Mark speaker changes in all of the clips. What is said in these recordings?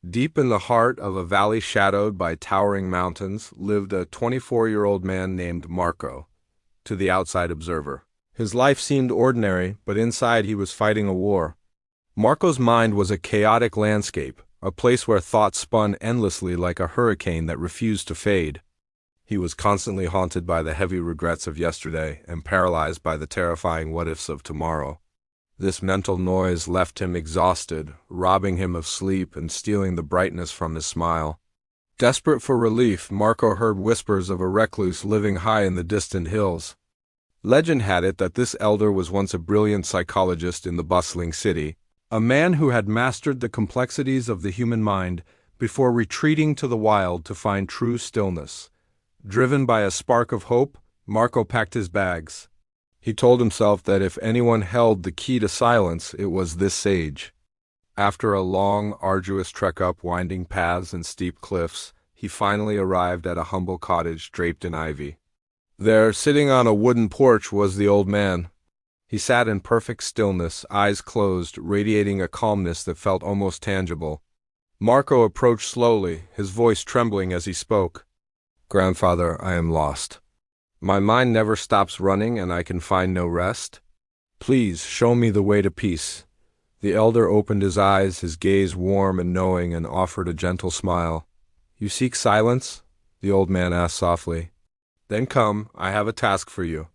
Speaker 1: Deep in the heart of a valley shadowed by towering mountains lived a 24-year-old man named Marco, to the outside observer. His life seemed ordinary, but inside he was fighting a war. Marco's mind was a chaotic landscape, a place where thoughts spun endlessly like a hurricane that refused to fade. He was constantly haunted by the heavy regrets of yesterday and paralyzed by the terrifying what-ifs of tomorrow. This mental noise left him exhausted, robbing him of sleep and stealing the brightness from his smile. Desperate for relief, Marco heard whispers of a recluse living high in the distant hills. Legend had it that this elder was once a brilliant psychologist in the bustling city, a man who had mastered the complexities of the human mind before retreating to the wild to find true stillness. Driven by a spark of hope, Marco packed his bags. He told himself that if anyone held the key to silence, it was this sage. After a long, arduous trek up winding paths and steep cliffs, he finally arrived at a humble cottage draped in ivy. There, sitting on a wooden porch, was the old man. He sat in perfect stillness, eyes closed, radiating a calmness that felt almost tangible. Marco approached slowly, his voice trembling as he spoke. "Grandfather, I am lost. My mind never stops running and I can find no rest. Please show me the way to peace." The elder opened his eyes, his gaze warm and knowing, and offered a gentle smile. "You seek silence?" the old man asked softly. "Then come, I have a task for you."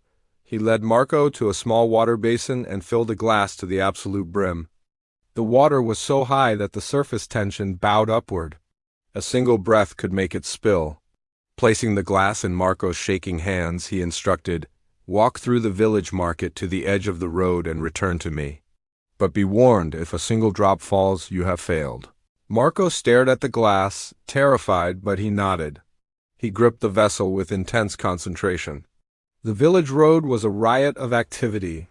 Speaker 1: He led Marco to a small water basin and filled a glass to the absolute brim. The water was so high that the surface tension bowed upward. A single breath could make it spill. Placing the glass in Marco's shaking hands, he instructed, "Walk through the village market to the edge of the road and return to me. But be warned, if a single drop falls, you have failed." Marco stared at the glass, terrified, but he nodded. He gripped the vessel with intense concentration. The village road was a riot of activity.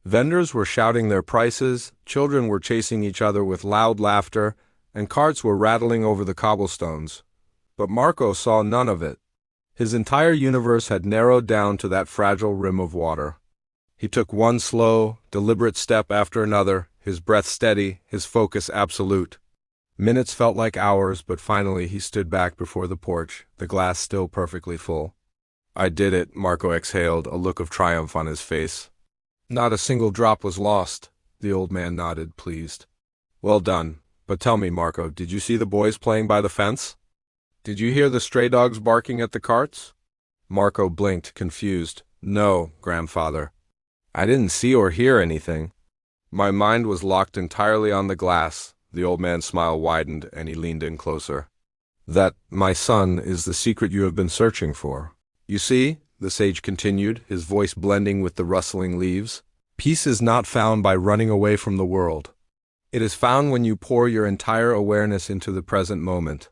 Speaker 1: Vendors were shouting their prices, children were chasing each other with loud laughter, and carts were rattling over the cobblestones. But Marco saw none of it. His entire universe had narrowed down to that fragile rim of water. He took one slow, deliberate step after another, his breath steady, his focus absolute. Minutes felt like hours, but finally he stood back before the porch, the glass still perfectly full. "I did it," Marco exhaled, a look of triumph on his face. "Not a single drop was lost." The old man nodded, pleased. "Well done. But tell me, Marco, did you see the boys playing by the fence? Did you hear the stray dogs barking at the carts?" Marco blinked, confused. "No, grandfather. I didn't see or hear anything. My mind was locked entirely on the glass." The old man's smile widened, and he leaned in closer. "That, my son, is the secret you have been searching for. You see," the sage continued, his voice blending with the rustling leaves, "peace is not found by running away from the world. It is found when you pour your entire awareness into the present moment.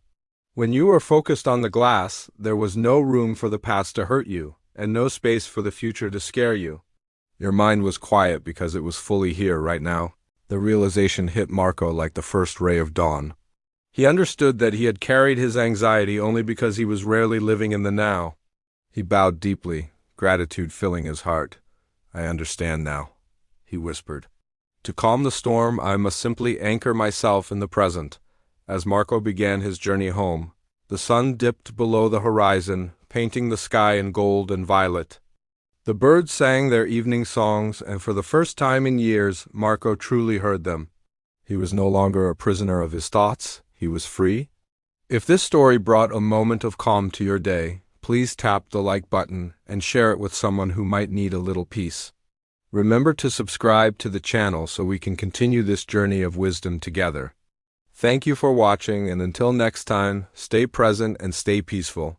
Speaker 1: When you were focused on the glass, there was no room for the past to hurt you, and no space for the future to scare you. Your mind was quiet because it was fully here right now." The realization hit Marco like the first ray of dawn. He understood that he had carried his anxiety only because he was rarely living in the now. He bowed deeply, gratitude filling his heart. "I understand now," he whispered. "To calm the storm, I must simply anchor myself in the present." As Marco began his journey home, the sun dipped below the horizon, painting the sky in gold and violet. The birds sang their evening songs, and for the first time in years, Marco truly heard them. He was no longer a prisoner of his thoughts, he was free. If this story brought a moment of calm to your day, please tap the like button and share it with someone who might need a little peace. Remember to subscribe to the channel so we can continue this journey of wisdom together. Thank you for watching, and until next time, stay present and stay peaceful.